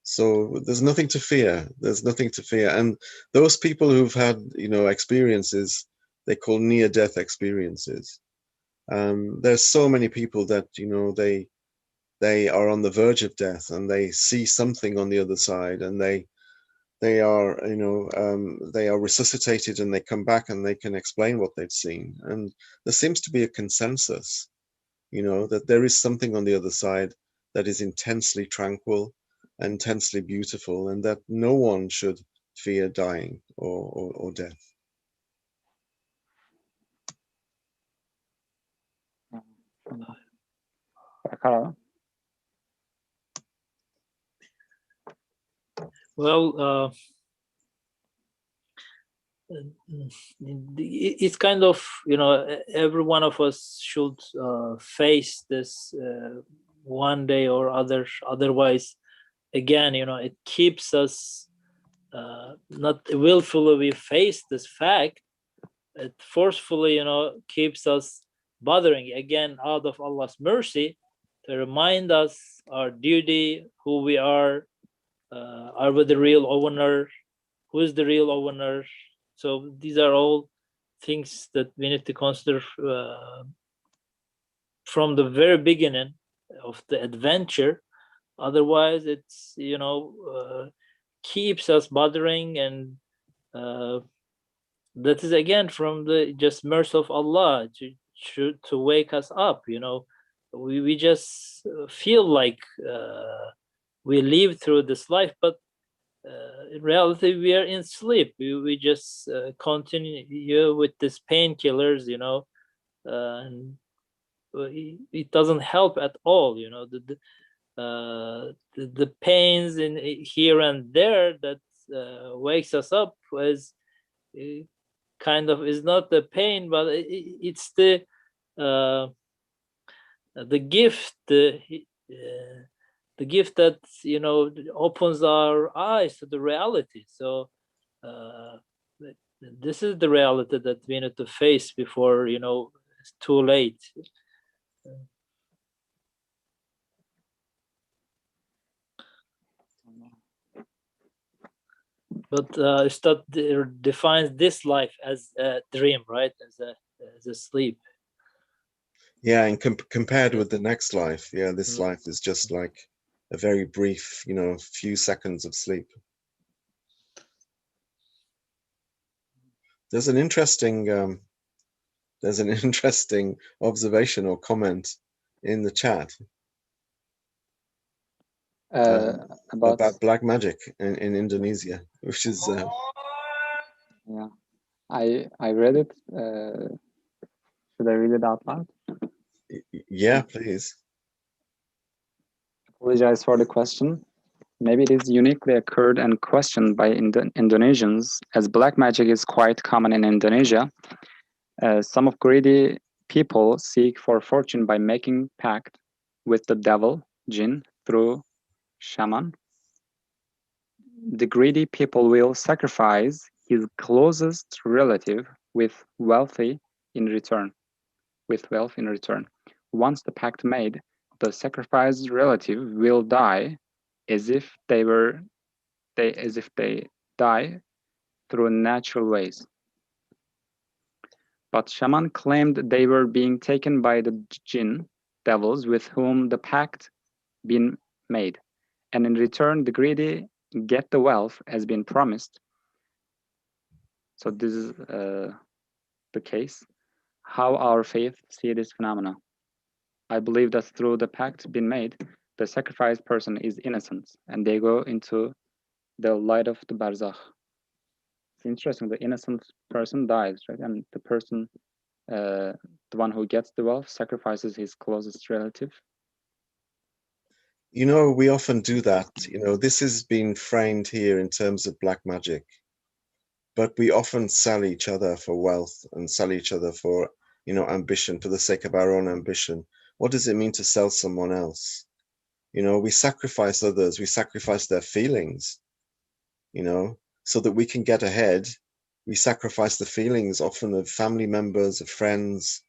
So there's nothing to fear. There's nothing to fear. And those people who've had, you know, experiences they call near-death experiences. There's so many people that, you know, they are on the verge of death and they see something on the other side, and they are, you know, they are resuscitated and they come back and they can explain what they've seen. And there seems to be a consensus, you know, that there is something on the other side that is intensely tranquil, intensely beautiful, and that no one should fear dying or death. Well, it's kind of, you know, every one of us should face this one day or other. Otherwise, again, you know, it keeps us not willfully we face this fact. It forcefully, you know, keeps us bothering again out of Allah's mercy to remind us our duty, who we are we the real owner, who is the real owner. So these are all things that we need to consider from the very beginning of the adventure. Otherwise, it's, you know, keeps us bothering, and that is again from the just mercy of Allah to wake us up. You know, we just feel like we live through this life, but in reality we are in sleep. We just continue with these painkillers, you know, and it doesn't help at all, you know. The pains in here and there that wakes us up is kind of is not the pain, but it's the gift, the gift that, you know, opens our eyes to the reality. So this is the reality that we need to face before, you know, it's too late. But Ustad defines this life as a dream, right? As a sleep. Yeah, and compared with the next life, yeah, this life is just like a very brief, you know, few seconds of sleep. There's an interesting observation or comment in the chat about black magic in Indonesia, which is yeah, I read it. Should I read it out loud? Yeah, please. Apologize for the question. Maybe it is uniquely occurred and questioned by Indonesians, as black magic is quite common in Indonesia. Some of greedy people seek for fortune by making pact with the devil, jinn, through shaman. The greedy people will sacrifice his closest relative with wealth in return. Once the pact made, the sacrificed relative will die as if they die through natural ways. But shaman claimed they were being taken by the jinn, devils with whom the pact been made, and in return the greedy get the wealth as been promised. So this is the case. How our faith see this phenomena. I believe that through the pact being made, the sacrificed person is innocent, and they go into the light of the barzakh. It's interesting. The innocent person dies, right? And the person, the one who gets the wealth, sacrifices his closest relative. You know, we often do that. You know, this has been framed here in terms of black magic, but we often sell each other for wealth and sell each other for, you know, ambition, for the sake of our own ambition. What does it mean to sell someone else? You know, we sacrifice others, we sacrifice their feelings, you know, so that we can get ahead. We sacrifice the feelings often of family members, of friends.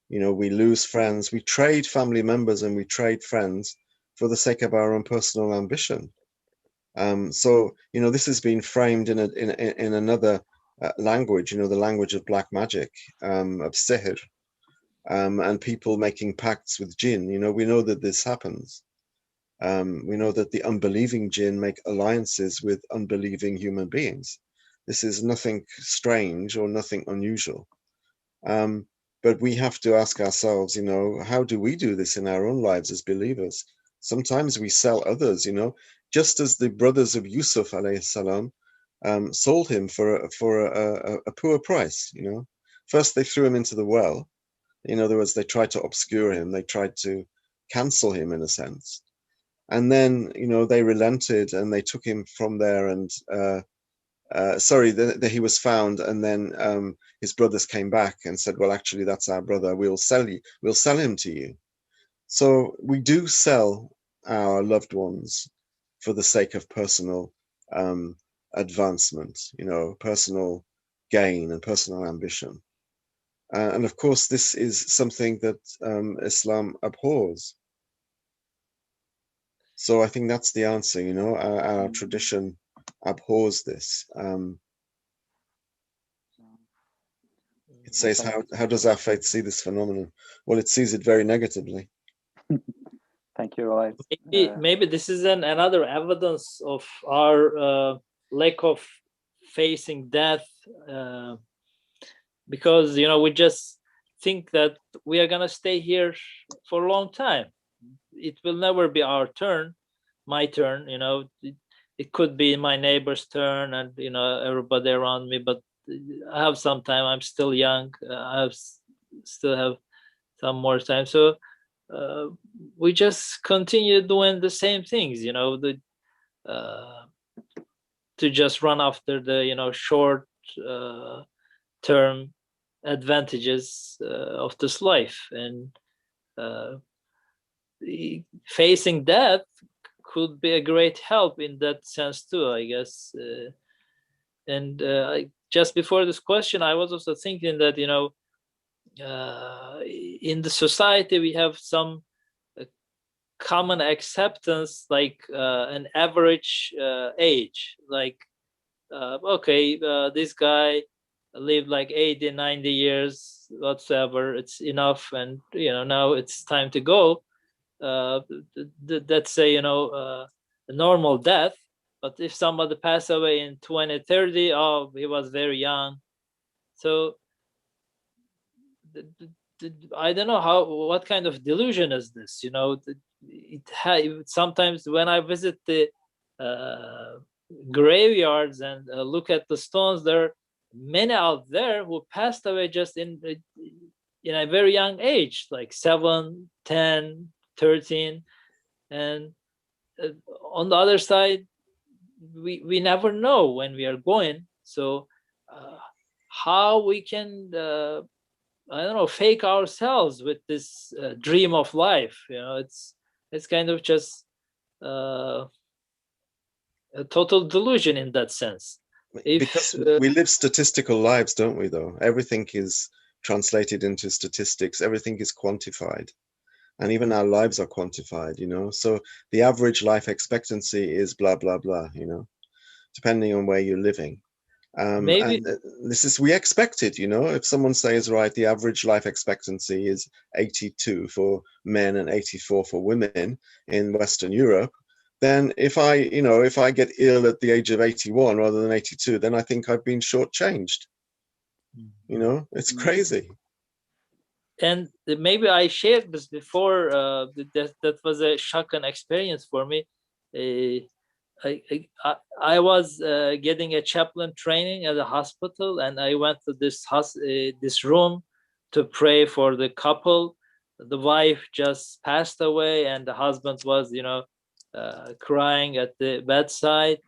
You know, we lose friends, we trade family members and we trade friends for the sake of our own personal ambition. So, you know, this has been framed in another language, you know, the language of black magic, of sihr, and people making pacts with jinn. You know, we know that this happens. We know that the unbelieving jinn make alliances with unbelieving human beings. This is nothing strange or nothing unusual. But we have to ask ourselves, you know, how do we do this in our own lives as believers? Sometimes we sell others, you know, just as the brothers of Yusuf alayhi salam sold him for a poor price. You know, first they threw him into the well. In other words, they tried to obscure him. They tried to cancel him in a sense. And then, you know, they relented and they took him from there. And he was found, and then his brothers came back and said, "Well, actually, that's our brother. We'll sell him to you." So we do sell our loved ones for the sake of personal advancement, you know, personal gain and personal ambition. And of course, this is something that Islam abhors. So I think that's the answer, you know, our tradition abhors this. It says, how does our faith see this phenomenon? Well, it sees it very negatively. Thank you, Walid. Maybe this is another evidence of our lack of facing death, because, you know, we just think that we are gonna stay here for a long time. It will never be our turn, my turn, you know. It could be my neighbor's turn and, you know, everybody around me, but I have some time. I'm still young. Still have some more time. So we just continue doing the same things, you know, to just run after the, you know, short term advantages of this life. And facing death could be a great help in that sense too, I guess. Just before this question, I was also thinking that, you know, in the society we have some common acceptance, like an average age, like okay, this guy lived like 80, 90 years whatsoever, it's enough, and, you know, now it's time to go. That's say, you know, a normal death. But if somebody passed away in 2030, oh, he was very young. So I don't know what kind of delusion is this, you know. Sometimes when I visit the graveyards and look at the stones, there are many out there who passed away just in a very young age, like 7, 10, 13. And on the other side, we never know when we are going. So how we can I don't know, fake ourselves with this dream of life, you know. It's kind of just a total delusion in that sense. Because we live statistical lives, don't we, though? Everything is translated into statistics, everything is quantified, and even our lives are quantified, you know. So the average life expectancy is blah blah blah, you know, depending on where you're living. Maybe and this is, we expect it, you know. If someone says, right, the average life expectancy is 82 for men and 84 for women in Western Europe, then if I get ill at the age of 81 rather than 82, then I think I've been shortchanged. It's crazy. And maybe I shared this before. That was a shocking experience for me. I was getting a chaplain training at a hospital, and I went to this room to pray for the couple. The wife just passed away, and the husband was, crying at the bedside.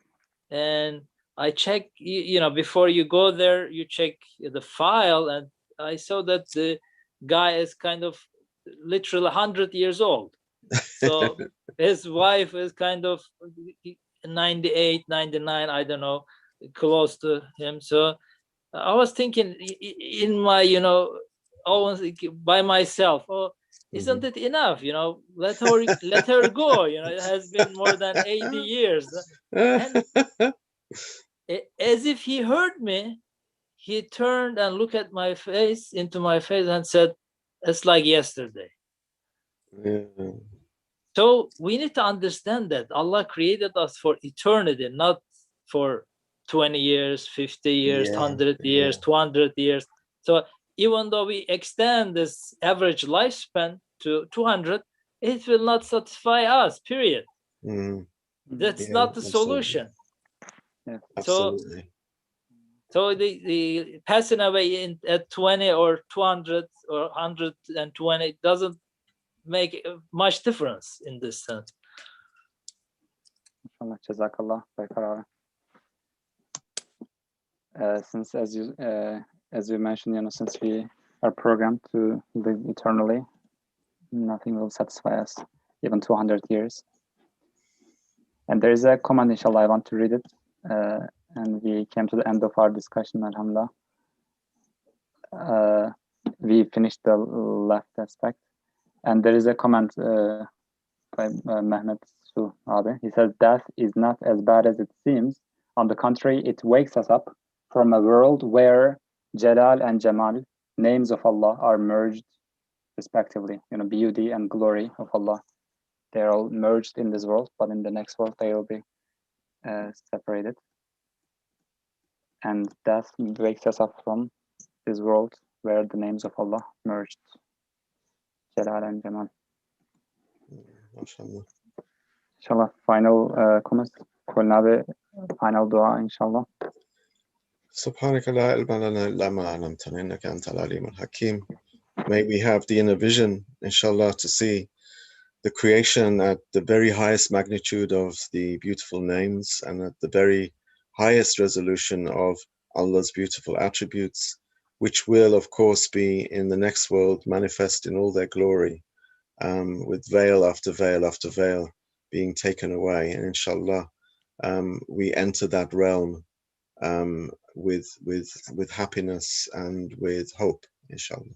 And I check, before you go there, you check the file, and I saw that the guy is kind of literally 100 years old. So his wife is kind of 98, 99, I don't know, close to him. So I was thinking in my, almost by myself, oh, isn't it enough? Let her go. It has been more than 80 years. And as if he heard me, he turned and looked at into my face and said, it's like yesterday. Yeah. So we need to understand that Allah created us for eternity, not for 20 years, 50 years, 100 years, 200 years. So even though we extend this average lifespan to 200, it will not satisfy us, period. That's not the solution. Yeah. Absolutely. So the passing away at 20 or 200 or 120 doesn't make much difference in this sense. Inshallah, Jazakallah, since as you mentioned, since we are programmed to live eternally, nothing will satisfy us, even 200 years. And there is a comment, inshallah, I want to read it. And we came to the end of our discussion, alhamdulillah. We finished the left aspect. And there is a comment by Mehmet Su Abi. He says, death is not as bad as it seems. On the contrary, it wakes us up from a world where Jalal and Jamal, names of Allah, are merged respectively. Beauty and glory of Allah. They're all merged in this world, but in the next world they will be separated. And death wakes us up from this world where the names of Allah merged. Jalal and Jamal. Inshallah, final comments. Final dua, inshallah. سبحانك لا علم لنا إلا ما علمتنا إنك أنت العليم الحكيم. May we have the inner vision, inshallah, to see the creation at the very highest magnitude of the beautiful names and at the very highest resolution of Allah's beautiful attributes, which will, of course, be in the next world manifest in all their glory, with veil after veil after veil being taken away. And inshallah, we enter that realm with happiness and with hope, inshallah.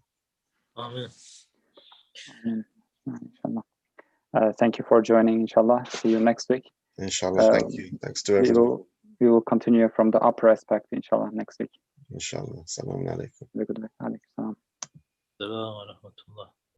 Amen. Inshallah. Thank you for joining, inshallah. See you next week. Inshallah, thank you. Thanks to everyone. We will continue from the upper aspect, inshallah, next week. Inshallah. Assalamu alaikum. Good. Alaikum salam.